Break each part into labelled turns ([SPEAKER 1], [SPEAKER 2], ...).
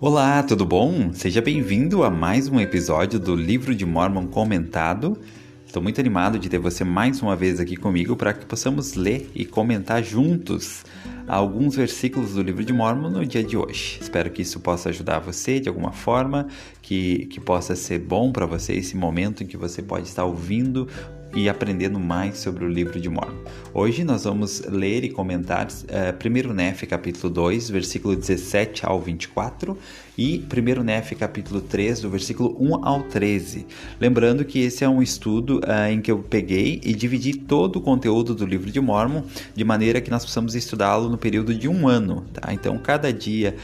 [SPEAKER 1] Olá, tudo bom? Seja bem-vindo a mais um episódio do Livro de Mórmon comentado. Estou muito animado de ter você mais uma vez aqui comigo para que possamos ler e comentar juntos alguns versículos do Livro de Mórmon no dia de hoje. Espero que isso possa ajudar você de alguma forma, que possa ser bom para você esse momento em que você pode estar ouvindo e aprendendo mais sobre o Livro de Mórmon. Hoje nós vamos ler e comentar 1 Nefe capítulo 2, versículo 17 ao 24 e 1 Nefe capítulo 3, do versículo 1 ao 13. Lembrando que esse é um estudo em que eu peguei e dividi todo o conteúdo do Livro de Mórmon de maneira que nós possamos estudá-lo no período de um ano. Tá? Então, cada dia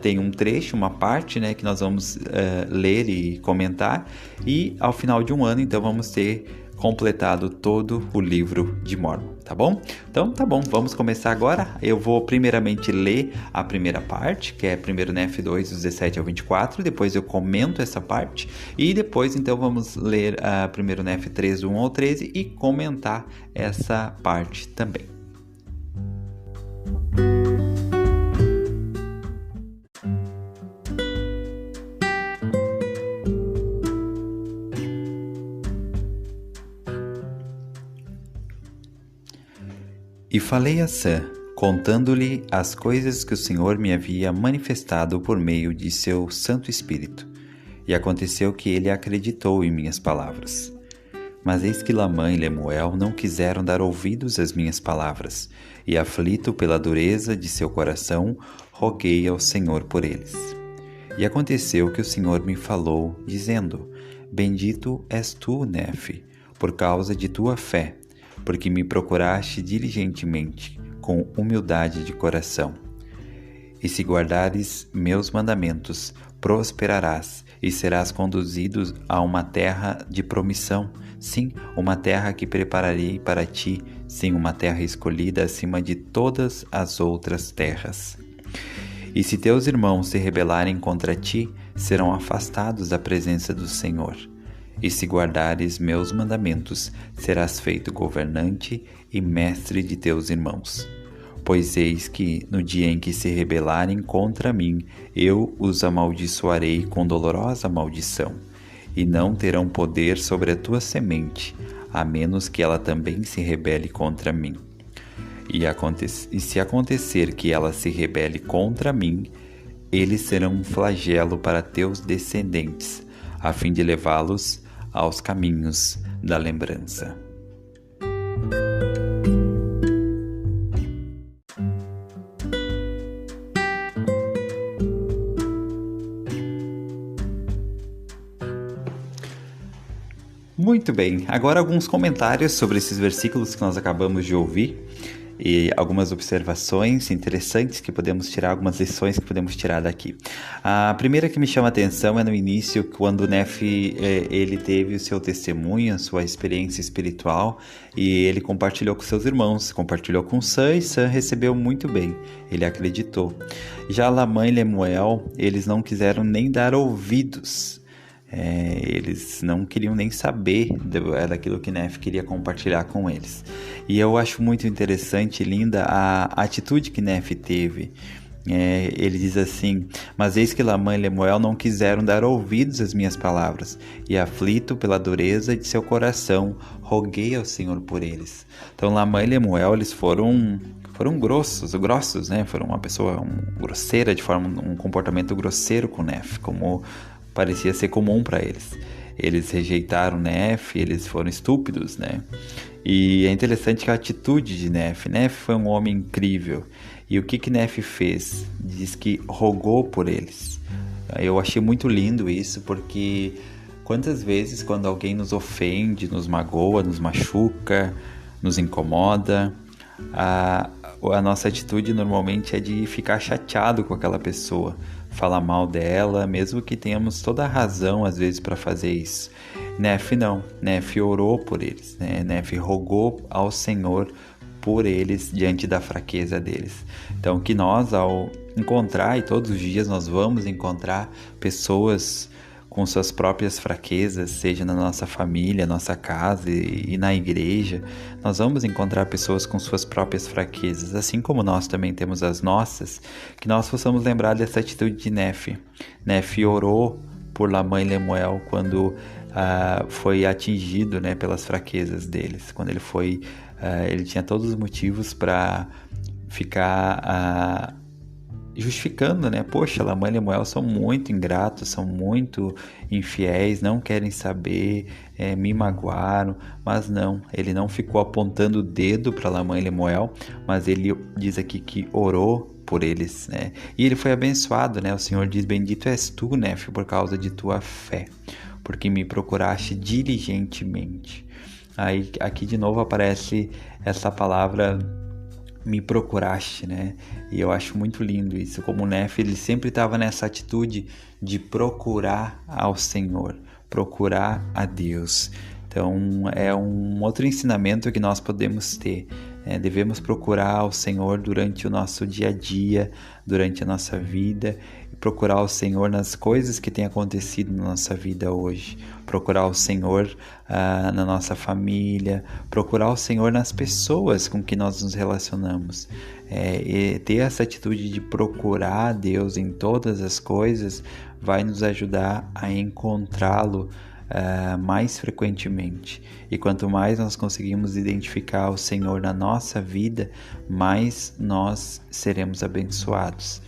[SPEAKER 1] tem um trecho, uma parte, né, que nós vamos ler e comentar, e ao final de um ano, então, vamos ter completado todo o Livro de Mórmon, tá bom? Então, tá bom, vamos começar agora. Eu vou primeiramente ler a primeira parte, que é 1 Nefe 2, 17 ao 24, depois eu comento essa parte, e depois, então, vamos ler 1 Nefe 3, 1 ao 13 e comentar essa parte também. E falei a Sam, contando-lhe as coisas que o Senhor me havia manifestado por meio de seu Santo Espírito. E aconteceu que ele acreditou em minhas palavras. Mas eis que Lamã e Lemuel não quiseram dar ouvidos às minhas palavras, e aflito pela dureza de seu coração, roguei ao Senhor por eles. E aconteceu que o Senhor me falou, dizendo: Bendito és tu, Nefe, por causa de tua fé, porque me procuraste diligentemente, com humildade de coração. E se guardares meus mandamentos, prosperarás e serás conduzido a uma terra de promissão, sim, uma terra que prepararei para ti, sim, uma terra escolhida acima de todas as outras terras. E se teus irmãos se rebelarem contra ti, serão afastados da presença do Senhor. E se guardares meus mandamentos, serás feito governante e mestre de teus irmãos. Pois eis que, no dia em que se rebelarem contra mim, eu os amaldiçoarei com dolorosa maldição, e não terão poder sobre a tua semente, a menos que ela também se rebele contra mim. E se acontecer que ela se rebele contra mim, eles serão um flagelo para teus descendentes, a fim de levá-los aos caminhos da lembrança. Muito bem, agora alguns comentários sobre esses versículos que nós acabamos de ouvir e algumas observações interessantes que podemos tirar, algumas lições que podemos tirar daqui. A primeira que me chama a atenção é no início, quando Nefe ele teve o seu testemunho, a sua experiência espiritual, e ele compartilhou com seus irmãos, compartilhou com Sam, e Sam recebeu muito bem, ele acreditou. Já Lamã e Lemuel, eles não quiseram nem dar ouvidos. Eles não queriam nem saber daquilo que Nefe queria compartilhar com eles. E eu acho muito interessante e linda a atitude que Nefe teve. Ele diz assim: Mas eis que Lamã e Lemuel não quiseram dar ouvidos às minhas palavras, e aflito pela dureza de seu coração, roguei ao Senhor por eles. Então Lamã e Lemuel, eles foram grossos, né? Foram uma pessoa grosseira, um comportamento grosseiro com Nefe, como parecia ser comum para eles. Eles rejeitaram Nefe, eles foram estúpidos, né? E é interessante que a atitude de Nefe foi um homem incrível. E o que Nefe fez? Diz que rogou por eles. Eu achei muito lindo isso, porque quantas vezes quando alguém nos ofende, nos magoa, nos machuca, nos incomoda, a nossa atitude normalmente é de ficar chateado com aquela pessoa, falar mal dela, mesmo que tenhamos toda a razão às vezes para fazer isso. Nefe não, Nefe orou por eles, né? Nefe rogou ao Senhor por eles diante da fraqueza deles. Então que nós, ao encontrar, e todos os dias nós vamos encontrar pessoas com suas próprias fraquezas, seja na nossa família, nossa casa e na igreja. Nós vamos encontrar pessoas com suas próprias fraquezas, assim como nós também temos as nossas, que nós possamos lembrar dessa atitude de Nefe. Nefe orou por Lamã e Lemuel quando foi atingido, né, pelas fraquezas deles, quando ele tinha todos os motivos para ficar justificando, né? Poxa, Lamã e Lemuel são muito ingratos, são muito infiéis, não querem saber, me magoaram, mas não, ele não ficou apontando o dedo para Lamã e Lemuel, mas ele diz aqui que orou por eles, né? E ele foi abençoado, né? O Senhor diz: bendito és tu, Nefe, por causa de tua fé, porque me procuraste diligentemente. Aí aqui de novo aparece essa palavra me procuraste, né? E eu acho muito lindo isso, como o Nefe, ele sempre estava nessa atitude de procurar ao Senhor, procurar a Deus. Então é um outro ensinamento que nós podemos ter. Devemos procurar ao Senhor durante o nosso dia a dia, durante a nossa vida, e procurar o Senhor nas coisas que têm acontecido na nossa vida hoje, procurar o Senhor na nossa família, procurar o Senhor nas pessoas com que nós nos relacionamos. E ter essa atitude de procurar a Deus em todas as coisas vai nos ajudar a encontrá-lo mais frequentemente. E quanto mais nós conseguimos identificar o Senhor na nossa vida, mais nós seremos abençoados.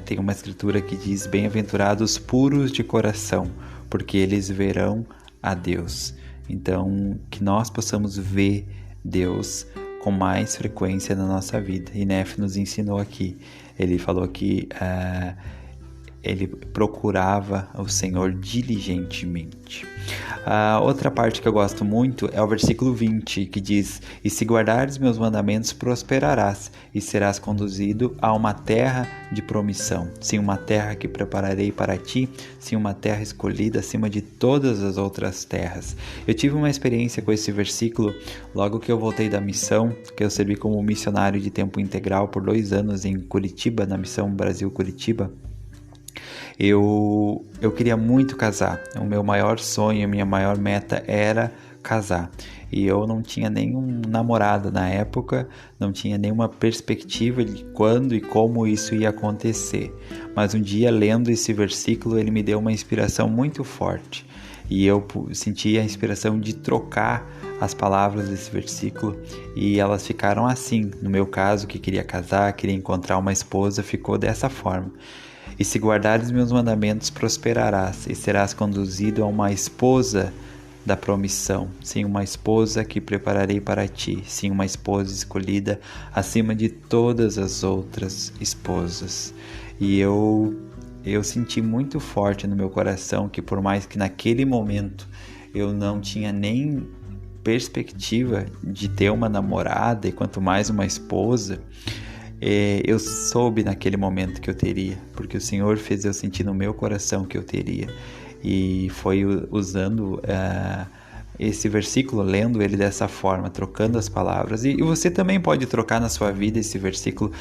[SPEAKER 1] Tem uma escritura que diz: bem-aventurados puros de coração, porque eles verão a Deus. Então, que nós possamos ver Deus com mais frequência na nossa vida. E Nefe nos ensinou aqui. Ele falou que ele procurava o Senhor diligentemente. A outra parte que eu gosto muito é o versículo 20, que diz: e se guardares meus mandamentos, prosperarás, e serás conduzido a uma terra de promissão, sim, uma terra que prepararei para ti, sim, uma terra escolhida acima de todas as outras terras. Eu tive uma experiência com esse versículo logo que eu voltei da missão, que eu servi como missionário de tempo integral por 2 anos em Curitiba, na Missão Brasil Curitiba. Eu queria muito casar. O meu maior sonho, a minha maior meta era casar. E eu não tinha nenhum namorado na época, não tinha nenhuma perspectiva de quando e como isso ia acontecer. Mas um dia, lendo esse versículo, ele me deu uma inspiração muito forte. E eu senti a inspiração de trocar as palavras desse versículo, e elas ficaram assim. No meu caso, que queria casar, queria encontrar uma esposa, ficou dessa forma: e se guardares meus mandamentos, prosperarás, e serás conduzido a uma esposa da promissão, sim, uma esposa que prepararei para ti, sim, uma esposa escolhida acima de todas as outras esposas. E eu senti muito forte no meu coração que, por mais que naquele momento eu não tinha nem perspectiva de ter uma namorada, e quanto mais uma esposa, eu soube naquele momento que eu teria, porque o Senhor fez eu sentir no meu coração que eu teria. E foi usando esse versículo, lendo ele dessa forma, trocando as palavras. E você também pode trocar na sua vida esse versículo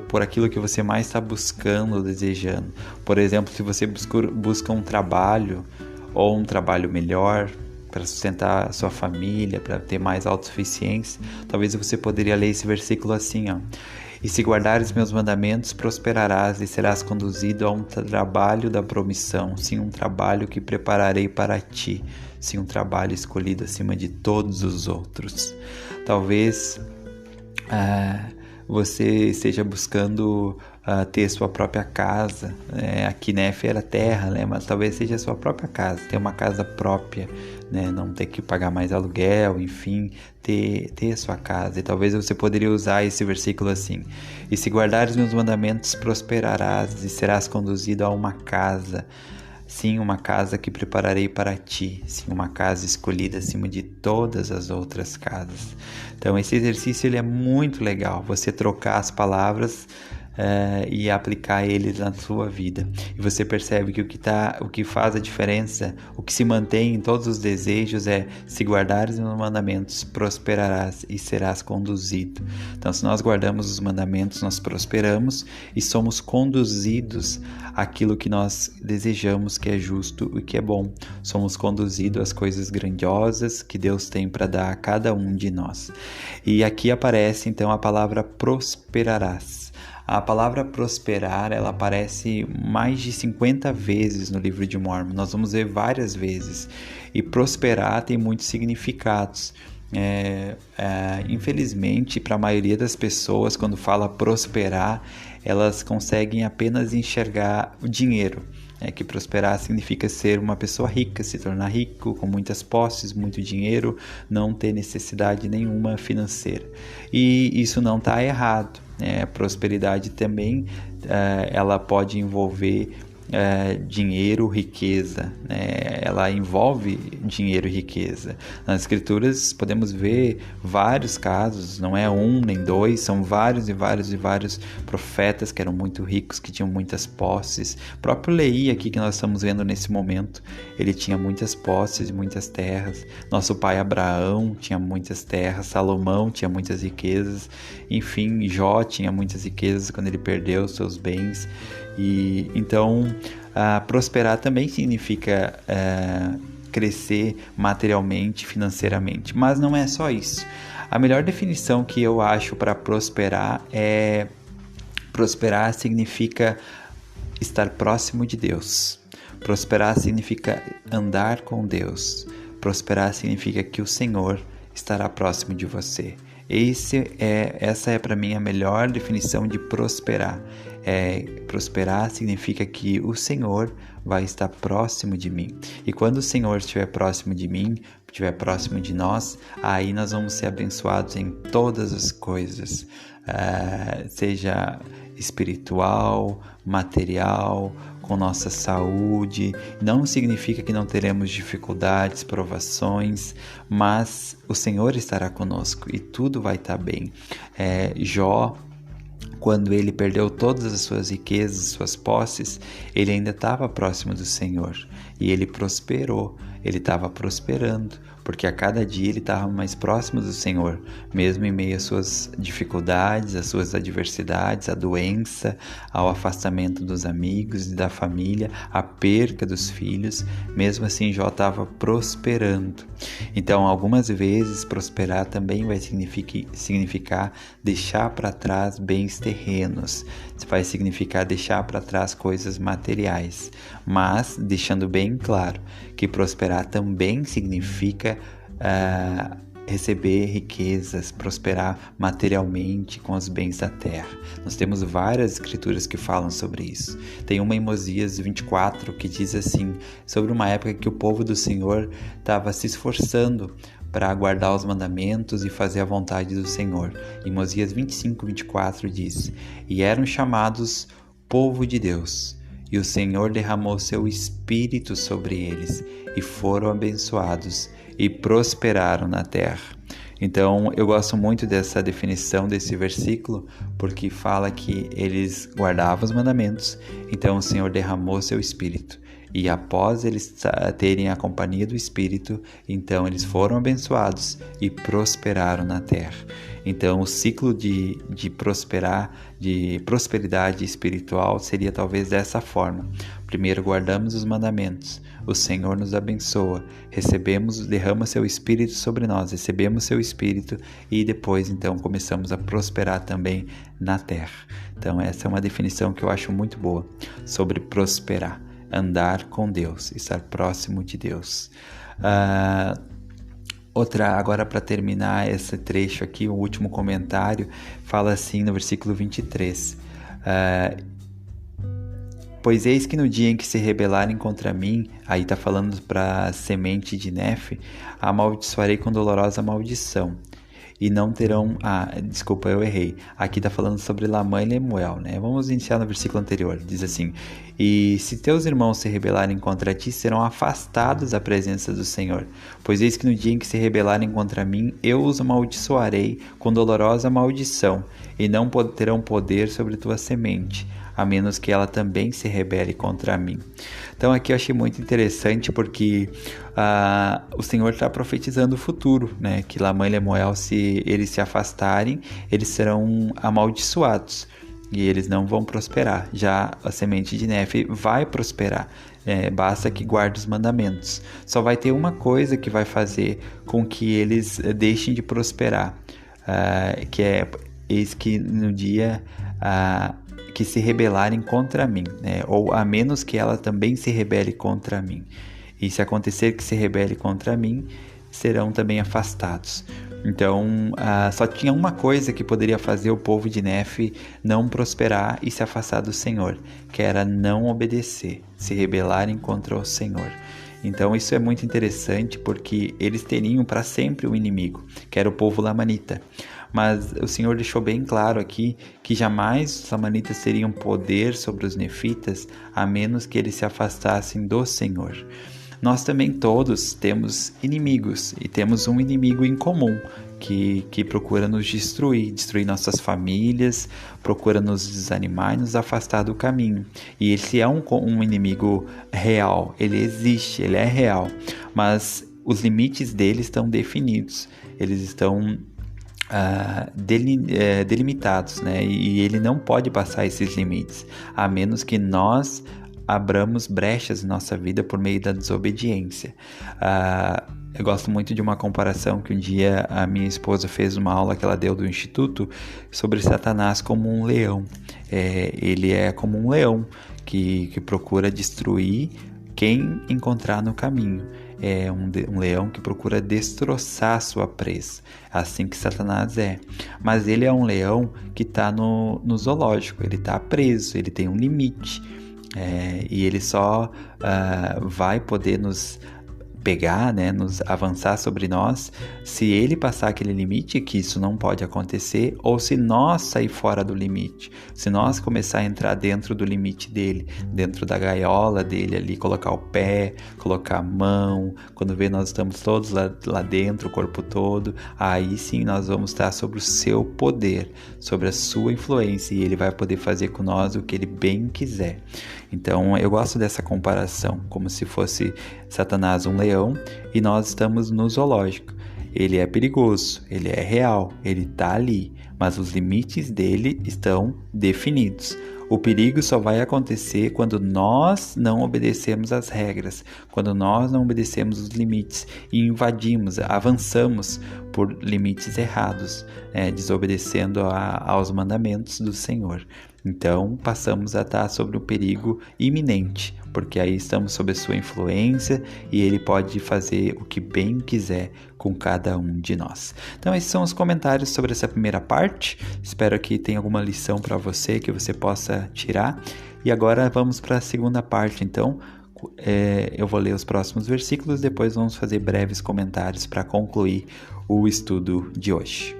[SPEAKER 1] por aquilo que você mais está buscando ou desejando. Por exemplo, se você busca um trabalho, ou um trabalho melhor para sustentar a sua família, para ter mais autossuficiência, talvez você poderia ler esse versículo assim, ó: e se guardares meus mandamentos, prosperarás, e serás conduzido a um trabalho da promissão, sim, um trabalho que prepararei para ti, sim, um trabalho escolhido acima de todos os outros. Talvez você esteja buscando ter sua própria casa. Aqui Nefe era terra, né? Mas talvez seja a sua própria casa, ter uma casa própria, né? Não ter que pagar mais aluguel, enfim, ter a sua casa. E talvez você poderia usar esse versículo assim: e se guardares meus mandamentos, prosperarás, e serás conduzido a uma casa, sim, uma casa que prepararei para ti, sim, uma casa escolhida acima de todas as outras casas. Então esse exercício ele é muito legal, você trocar as palavras e aplicar eles na sua vida. E você percebe que o que faz a diferença, o que se mantém em todos os desejos é: se guardares os mandamentos, prosperarás e serás conduzido. Então, se nós guardamos os mandamentos, nós prosperamos e somos conduzidos àquilo que nós desejamos, que é justo e que é bom. Somos conduzidos às coisas grandiosas que Deus tem para dar a cada um de nós. E aqui aparece então a palavra prosperarás. A palavra prosperar, ela aparece mais de 50 vezes no livro de Mórmon. Nós vamos ver várias vezes. E prosperar tem muitos significados. Infelizmente, para a maioria das pessoas, quando fala prosperar, elas conseguem apenas enxergar o dinheiro. Que prosperar significa ser uma pessoa rica, se tornar rico, com muitas posses, muito dinheiro, não ter necessidade nenhuma financeira. E isso não está errado. Prosperidade também ela pode envolver dinheiro, riqueza, ela envolve dinheiro e riqueza. Nas escrituras podemos ver vários casos, não é um nem dois, são vários e vários profetas que eram muito ricos, que tinham muitas posses. O próprio Leí aqui que nós estamos vendo nesse momento, ele tinha muitas posses e muitas terras. Nosso pai Abraão tinha muitas terras, Salomão tinha muitas riquezas, enfim, Jó tinha muitas riquezas quando ele perdeu seus bens. E então prosperar também significa crescer materialmente, financeiramente, mas não é só isso. A melhor definição que eu acho para prosperar prosperar significa estar próximo de Deus. Prosperar significa andar com Deus. Prosperar significa que o Senhor estará próximo de você. Essa é para mim a melhor definição de prosperar. Prosperar significa que o Senhor vai estar próximo de mim. E quando o Senhor estiver próximo de mim, estiver próximo de nós, aí nós vamos ser abençoados em todas as coisas, seja espiritual, material, com nossa saúde. Não significa que não teremos dificuldades, provações, mas o Senhor estará conosco e tudo vai estar bem. Jó, quando ele perdeu todas as suas riquezas, suas posses, ele ainda estava próximo do Senhor e ele prosperou, ele estava prosperando, porque a cada dia ele estava mais próximo do Senhor, mesmo em meio às suas dificuldades, às suas adversidades, à doença, ao afastamento dos amigos e da família, à perca dos filhos, mesmo assim Jó estava prosperando. Então, algumas vezes, prosperar também vai significar deixar para trás bens terrenos, vai significar deixar para trás coisas materiais, mas deixando bem claro que prosperar também significa receber riquezas, prosperar materialmente com os bens da terra. Nós temos várias escrituras que falam sobre isso. Tem uma em Mosias 24 que diz assim, sobre uma época que o povo do Senhor estava se esforçando para guardar os mandamentos e fazer a vontade do Senhor. Em Mosias 25, 24 diz: "E eram chamados povo de Deus, e o Senhor derramou seu Espírito sobre eles, e foram abençoados, e prosperaram na terra." Então, eu gosto muito dessa definição desse versículo, porque fala que eles guardavam os mandamentos, então o Senhor derramou seu Espírito. E após eles terem a companhia do Espírito, então eles foram abençoados e prosperaram na terra. Então o ciclo de prosperar, de prosperidade espiritual seria talvez dessa forma. Primeiro guardamos os mandamentos, o Senhor nos abençoa, derrama seu Espírito sobre nós, recebemos seu Espírito e depois então começamos a prosperar também na terra. Então essa é uma definição que eu acho muito boa sobre prosperar. Andar com Deus, estar próximo de Deus. Agora para terminar esse trecho aqui, o último comentário, fala assim no versículo 23. "Pois eis que no dia em que se rebelarem contra mim", aí está falando para a semente de Nefe, "amaldiçoarei com dolorosa maldição. e não terão... desculpa, eu errei. Aqui está falando sobre Lamã e Lemuel, né? Vamos iniciar no versículo anterior. Diz assim: e se teus irmãos se rebelarem contra ti, serão afastados da presença do Senhor. Pois eis que no dia em que se rebelarem contra mim, eu os amaldiçoarei com dolorosa maldição, e não terão poder sobre tua semente, a menos que ela também se rebele contra mim. Então aqui eu achei muito interessante porque o Senhor está profetizando o futuro, né? Que Lamã e Lemuel, se eles se afastarem, eles serão amaldiçoados e eles não vão prosperar. Já a semente de Nefe vai prosperar. Basta que guarde os mandamentos. Só vai ter uma coisa que vai fazer com que eles deixem de prosperar, que é eis que no dia que se rebelarem contra mim, né? Ou a menos que ela também se rebele contra mim. E se acontecer que se rebele contra mim, serão também afastados. Então, só tinha uma coisa que poderia fazer o povo de Nefe não prosperar e se afastar do Senhor, que era não obedecer, se rebelarem contra o Senhor. Então isso é muito interessante porque eles teriam para sempre um inimigo, que era o povo lamanita. Mas o Senhor deixou bem claro aqui que jamais os lamanitas teriam poder sobre os nefitas, a menos que eles se afastassem do Senhor. Nós também todos temos inimigos, e temos um inimigo em comum, que procura nos destruir nossas famílias, procura nos desanimar e nos afastar do caminho. E esse é um inimigo real, ele existe, ele é real, mas os limites dele estão definidos, eles estão delimitados, né? E ele não pode passar esses limites, a menos que nós abramos brechas em nossa vida por meio da desobediência. Eu gosto muito de uma comparação que um dia a minha esposa fez uma aula que ela deu do Instituto sobre Satanás como um leão. Ele é como um leão que procura destruir quem encontrar no caminho. É um leão que procura destroçar sua presa, assim que Satanás é. Mas ele é um leão que está no zoológico, ele está preso, ele tem um limite. E ele só vai poder nos pegar, né, nos avançar sobre nós, se ele passar aquele limite, que isso não pode acontecer, ou se nós sair fora do limite, se nós começar a entrar dentro do limite dele, dentro da gaiola dele ali, colocar o pé, colocar a mão, quando vê nós estamos todos lá dentro, o corpo todo, aí sim nós vamos estar sobre o seu poder, sobre a sua influência, e ele vai poder fazer com nós o que ele bem quiser. Então eu gosto dessa comparação, como se fosse Satanás um leão e nós estamos no zoológico. Ele é perigoso, ele é real, ele está ali, mas os limites dele estão definidos. O perigo só vai acontecer quando nós não obedecemos as regras, quando nós não obedecemos os limites e invadimos, avançamos por limites errados, desobedecendo aos mandamentos do Senhor. Então, passamos a estar sobre o perigo iminente, porque aí estamos sob a sua influência e ele pode fazer o que bem quiser com cada um de nós. Então, esses são os comentários sobre essa primeira parte. Espero que tenha alguma lição para você, que você possa tirar. E agora vamos para a segunda parte, então. Eu vou ler os próximos versículos, depois vamos fazer breves comentários para concluir o estudo de hoje.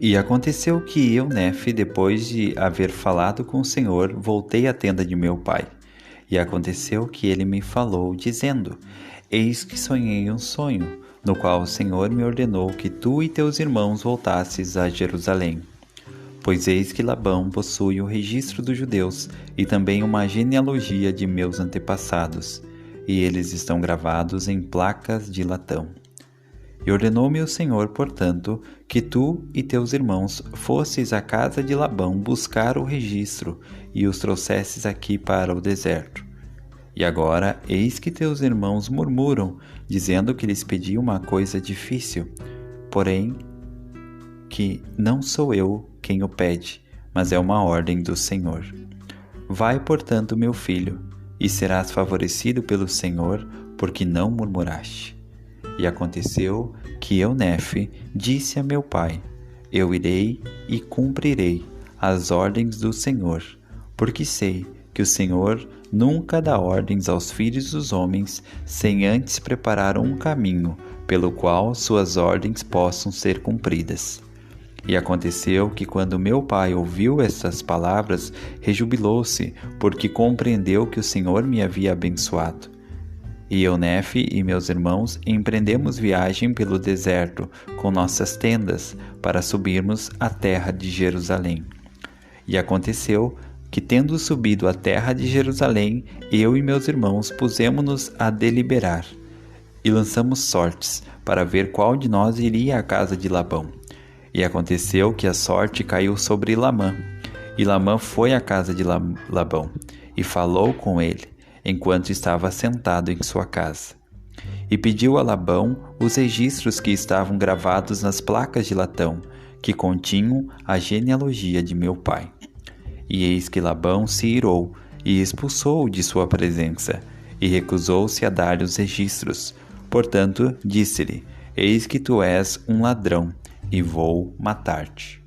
[SPEAKER 1] E aconteceu que eu, Nefe, depois de haver falado com o Senhor, voltei à tenda de meu pai. E aconteceu que ele me falou, dizendo: Eis que sonhei um sonho, no qual o Senhor me ordenou que tu e teus irmãos voltasses a Jerusalém. Pois eis que Labão possui o registro dos judeus e também uma genealogia de meus antepassados, e eles estão gravados em placas de latão. E ordenou-me o Senhor, portanto, que tu e teus irmãos fosseis à casa de Labão buscar o registro e os trouxesses aqui para o deserto. E agora, eis que teus irmãos murmuram, dizendo que lhes pedi uma coisa difícil, porém que não sou eu quem o pede, mas é uma ordem do Senhor. Vai, portanto, meu filho, e serás favorecido pelo Senhor, porque não murmuraste. E aconteceu que eu, Nefe, disse a meu pai: Eu irei e cumprirei as ordens do Senhor, porque sei que o Senhor nunca dá ordens aos filhos dos homens sem antes preparar um caminho pelo qual suas ordens possam ser cumpridas. E aconteceu que quando meu pai ouviu estas palavras, rejubilou-se, porque compreendeu que o Senhor me havia abençoado. E eu, Nefe e meus irmãos empreendemos viagem pelo deserto com nossas tendas para subirmos à terra de Jerusalém. E aconteceu que, tendo subido à terra de Jerusalém, eu e meus irmãos pusemo-nos a deliberar e lançamos sortes para ver qual de nós iria à casa de Labão. E aconteceu que a sorte caiu sobre Lamã. E Lamã foi à casa de Labão e falou com ele, enquanto estava sentado em sua casa. E pediu a Labão os registros que estavam gravados nas placas de latão, que continham a genealogia de meu pai. E eis que Labão se irou e expulsou-o de sua presença, e recusou-se a dar-lhe os registros. Portanto, disse-lhe: Eis que tu és um ladrão, e vou matar-te.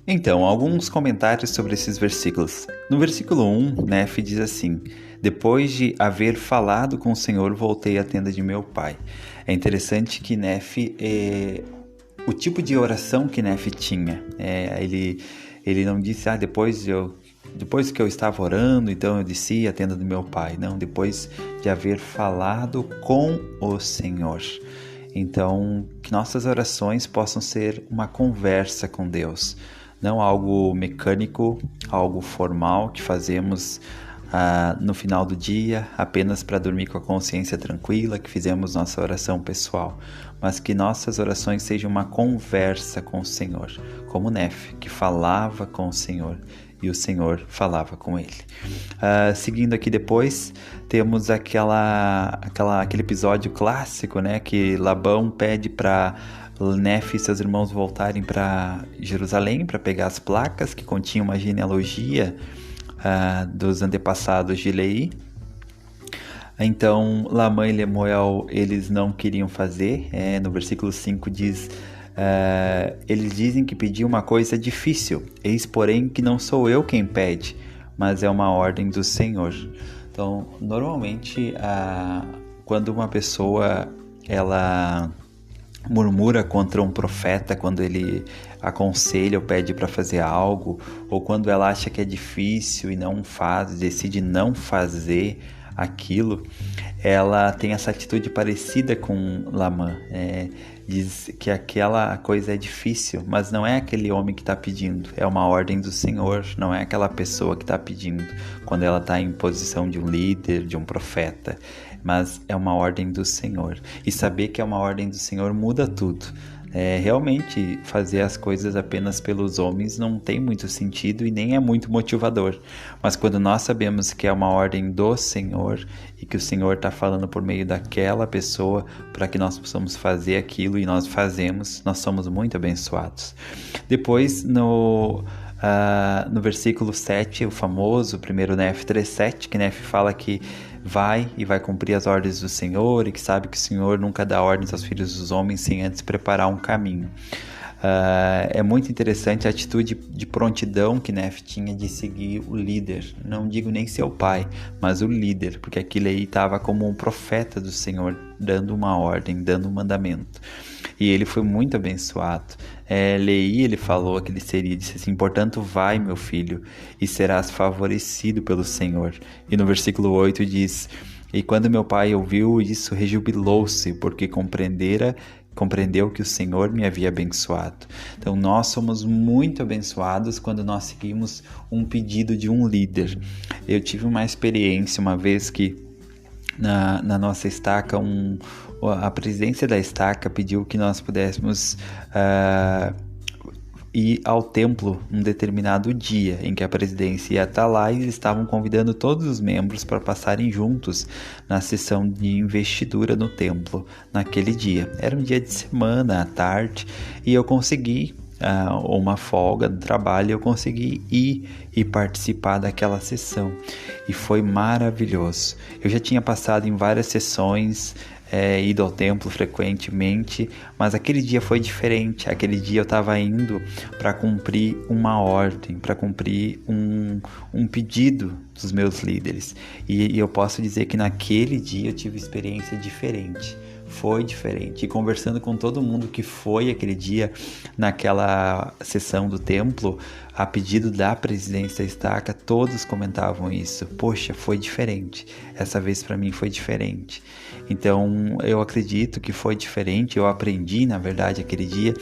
[SPEAKER 1] Então, alguns comentários sobre esses versículos. No versículo 1, Nefe diz assim: Depois de haver falado com o Senhor, voltei à tenda de meu pai. É interessante que Nefe, o tipo de oração que Nefe tinha, ele não disse, depois que eu estava orando, então eu desci à tenda do meu pai. Não, depois de haver falado com o Senhor. Então, que nossas orações possam ser uma conversa com Deus. Não algo mecânico, algo formal que fazemos no final do dia, apenas para dormir com a consciência tranquila, que fizemos nossa oração pessoal, mas que nossas orações sejam uma conversa com o Senhor, como Nefe, que falava com o Senhor e o Senhor falava com ele. Seguindo aqui depois, temos aquele episódio clássico, né, que Labão pede para Nefe e seus irmãos voltarem para Jerusalém para pegar as placas que continham uma genealogia dos antepassados de Leí. Então, Lamã e Lemuel, eles não queriam fazer. No versículo 5 diz, eles dizem que pediu uma coisa difícil. Eis, porém, que não sou eu quem pede, mas é uma ordem do Senhor. Então, normalmente, quando uma pessoa, ela murmura contra um profeta quando ele aconselha ou pede para fazer algo, ou quando ela acha que é difícil e não faz, decide não fazer aquilo, ela tem essa atitude parecida com Lamã. Diz que aquela coisa é difícil, mas não é aquele homem que está pedindo, é uma ordem do Senhor, não é aquela pessoa que está pedindo quando ela está em posição de um líder, de um profeta, mas é uma ordem do Senhor. E saber que é uma ordem do Senhor muda tudo. Realmente fazer as coisas apenas pelos homens não tem muito sentido e nem é muito motivador, mas quando nós sabemos que é uma ordem do Senhor e que o Senhor está falando por meio daquela pessoa para que nós possamos fazer aquilo e nós fazemos, nós somos muito abençoados. Depois no versículo 7, o famoso 1 Nefe 3,7, que Nefe fala que vai cumprir as ordens do Senhor e que sabe que o Senhor nunca dá ordens aos filhos dos homens sem antes preparar um caminho. É muito interessante a atitude de prontidão que Nefe tinha de seguir o líder, não digo nem seu pai, mas o líder, porque aquele aí estava como um profeta do Senhor, dando uma ordem, dando um mandamento. E ele foi muito abençoado. Leí, ele falou que ele disse assim: portanto vai, meu filho, e serás favorecido pelo Senhor. E no versículo 8 diz: e quando meu pai ouviu isso, rejubilou-se, porque compreendeu que o Senhor me havia abençoado. Então nós somos muito abençoados quando nós seguimos um pedido de um líder. Eu tive uma experiência uma vez que na nossa estaca, a presidência da estaca pediu que nós pudéssemos ir ao templo um determinado dia em que a presidência ia estar lá, e eles estavam convidando todos os membros para passarem juntos na sessão de investidura no templo naquele dia. Era um dia de semana, à tarde, e eu consegui ou uma folga do trabalho, eu consegui ir e participar daquela sessão. E foi maravilhoso. Eu já tinha passado em várias sessões, ido ao templo frequentemente, mas aquele dia foi diferente. Aquele dia eu estava indo para cumprir uma ordem, para cumprir um pedido dos meus líderes. E eu posso dizer que naquele dia eu tive experiência diferente. Foi diferente. E conversando com todo mundo que foi aquele dia naquela sessão do templo, a pedido da presidência da Estaca, todos comentavam isso. Poxa, foi diferente. Essa vez para mim foi diferente. Então eu acredito que foi diferente. Eu aprendi, na verdade, aquele dia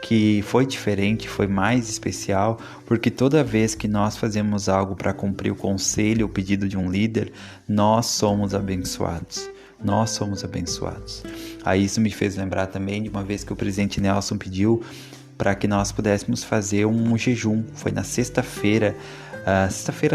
[SPEAKER 1] que foi diferente, foi mais especial, porque toda vez que nós fazemos algo para cumprir o conselho, o pedido de um líder, nós somos abençoados. Nós somos abençoados. Aí isso me fez lembrar também de uma vez que o presidente Nelson pediu para que nós pudéssemos fazer um jejum. Foi na sexta-feira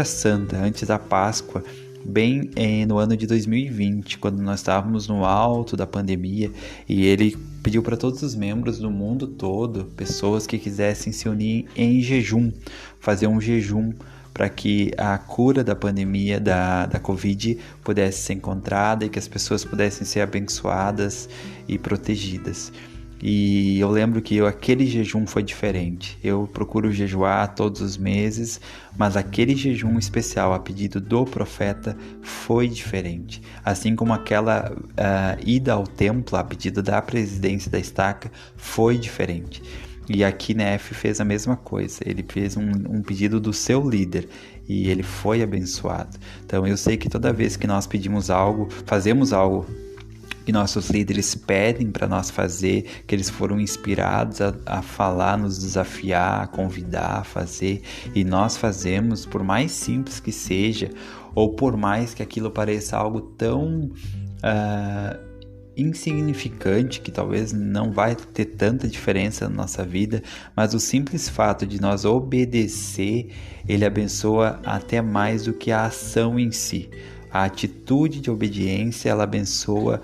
[SPEAKER 1] santa, antes da Páscoa, bem no ano de 2020, quando nós estávamos no alto da pandemia, e ele pediu para todos os membros do mundo todo, pessoas que quisessem se unir em jejum, fazer um jejum, para que a cura da pandemia da Covid pudesse ser encontrada e que as pessoas pudessem ser abençoadas e protegidas. E eu lembro que aquele jejum foi diferente. Eu procuro jejuar todos os meses, mas aquele jejum especial, a pedido do profeta, foi diferente. Assim como aquela ida ao templo, a pedido da presidência da Estaca, foi diferente. E aqui Nef fez a mesma coisa. Ele fez um pedido do seu líder e ele foi abençoado. Então eu sei que toda vez que nós pedimos algo, fazemos algo que nossos líderes pedem para nós fazer, que eles foram inspirados a falar, nos desafiar, a convidar a fazer, e nós fazemos, por mais simples que seja, ou por mais que aquilo pareça algo tão insignificante, que talvez não vai ter tanta diferença na nossa vida, mas o simples fato de nós obedecer, ele abençoa até mais do que a ação em si. A atitude de obediência, ela abençoa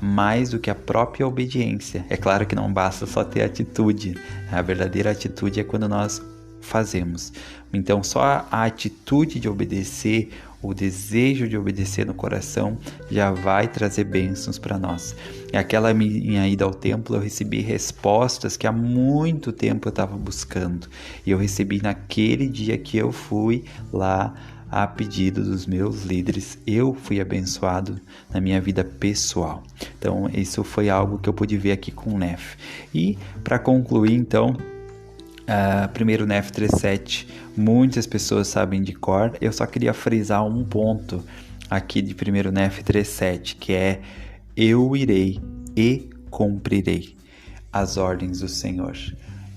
[SPEAKER 1] mais do que a própria obediência. É claro que não basta só ter atitude. A verdadeira atitude é quando nós fazemos. Então só a atitude de obedecer, o desejo de obedecer no coração já vai trazer bênçãos para nós. E aquela minha ida ao templo, eu recebi respostas que há muito tempo eu estava buscando. E eu recebi naquele dia que eu fui lá a pedido dos meus líderes. Eu fui abençoado na minha vida pessoal. Então isso foi algo que eu pude ver aqui com o Nef. E para concluir então, primeiro Nef 3.7, muitas pessoas sabem de cor. Eu só queria frisar um ponto aqui de primeiro Nef 3.7, que é: eu irei e cumprirei as ordens do Senhor.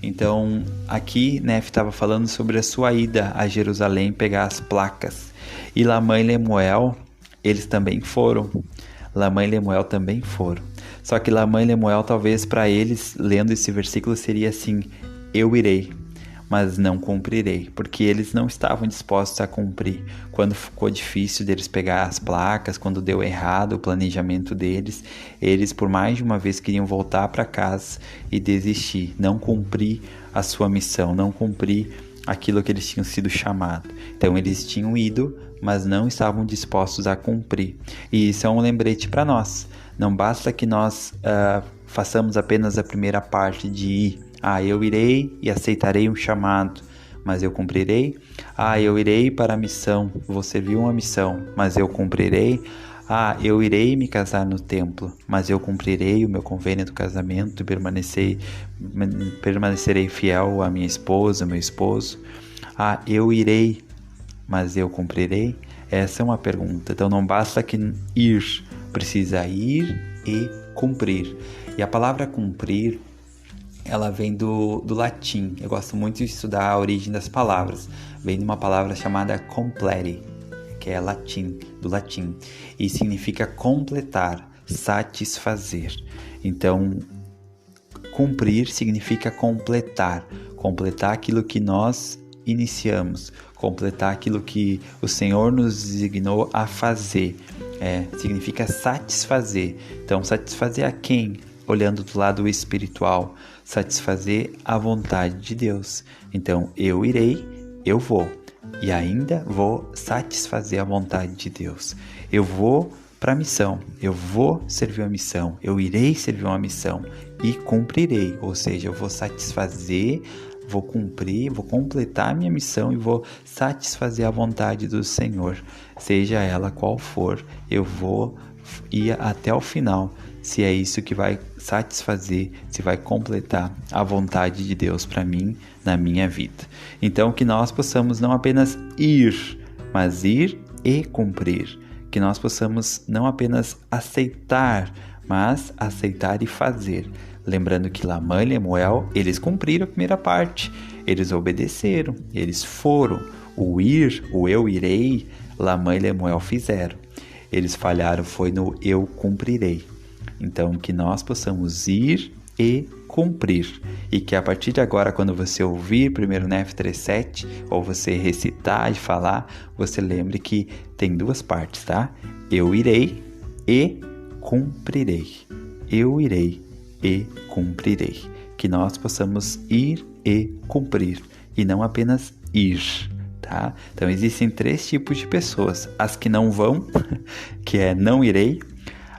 [SPEAKER 1] Então aqui Nef estava falando sobre a sua ida a Jerusalém pegar as placas, e Lamã e Lemuel, eles também foram. Lamã e Lemuel também foram. Só que Lamã e Lemuel, talvez para eles, lendo esse versículo, seria assim: eu irei, mas não cumprirei, porque eles não estavam dispostos a cumprir. Quando ficou difícil deles pegar as placas, quando deu errado o planejamento deles, eles por mais de uma vez queriam voltar para casa e desistir, não cumprir a sua missão, não cumprir aquilo que eles tinham sido chamados. Então eles tinham ido, mas não estavam dispostos a cumprir. E isso é um lembrete para nós. Não basta que nós façamos apenas a primeira parte de ir. Eu irei e aceitarei um chamado, mas eu cumprirei. Eu irei para a missão, vou servir uma missão, mas eu cumprirei. Eu irei me casar no templo, mas eu cumprirei o meu convênio do casamento e permanecerei fiel à minha esposa, ao meu esposo. Eu irei, mas eu cumprirei. Essa é uma pergunta. Então não basta que ir, precisa ir e cumprir. E a palavra cumprir, ela vem do latim. Eu gosto muito de estudar a origem das palavras. Vem de uma palavra chamada complere, que é do latim, e significa completar, satisfazer. Então, cumprir significa completar aquilo que nós iniciamos, completar aquilo que o Senhor nos designou a fazer. Significa satisfazer. Então, satisfazer a quem? Olhando do lado espiritual, satisfazer a vontade de Deus. Então, eu irei, eu vou. E ainda vou satisfazer a vontade de Deus. Eu vou para a missão, eu vou servir uma missão, eu irei servir uma missão e cumprirei. Ou seja, eu vou satisfazer, vou cumprir, vou completar a minha missão e vou satisfazer a vontade do Senhor. Seja ela qual for, eu vou ir até o final. Se é isso que vai satisfazer, se vai completar a vontade de Deus para mim, na minha vida. Então, que nós possamos não apenas ir, mas ir e cumprir. Que nós possamos não apenas aceitar, mas aceitar e fazer. Lembrando que Lamã e Lemuel, eles cumpriram a primeira parte. Eles obedeceram, eles foram. O ir, o eu irei, Lamã e Lemuel fizeram. Eles falharam, foi no eu cumprirei. Então, que nós possamos ir e cumprir. E que a partir de agora, quando você ouvir 1 Nef 3:7, ou você recitar e falar, você lembre que tem duas partes, tá? Eu irei e cumprirei. Eu irei e cumprirei. Que nós possamos ir e cumprir, e não apenas ir. Tá? Então, existem 3 tipos de pessoas. As que não vão, que é não irei.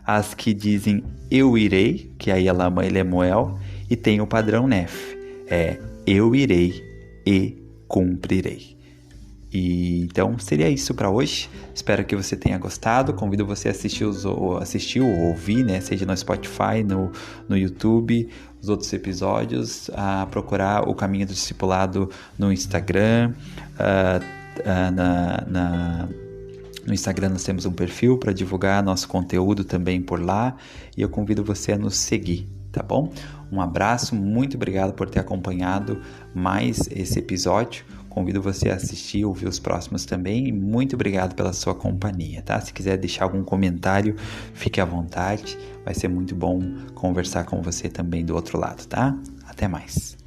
[SPEAKER 1] As que dizem eu irei, que aí é Lamã e Lemuel. E tem o padrão Nef, eu irei e cumprirei. E então seria isso para hoje. Espero que você tenha gostado. Convido você a assistir ou ouvir, né? Seja no Spotify, no YouTube, os outros episódios, a procurar o Caminho do Discipulado no Instagram. No Instagram nós temos um perfil para divulgar nosso conteúdo também por lá. E eu convido você a nos seguir, tá bom? Um abraço, muito obrigado por ter acompanhado mais esse episódio. Convido você a assistir, ouvir os próximos também. E muito obrigado pela sua companhia, tá? Se quiser deixar algum comentário, fique à vontade. Vai ser muito bom conversar com você também do outro lado, tá? Até mais.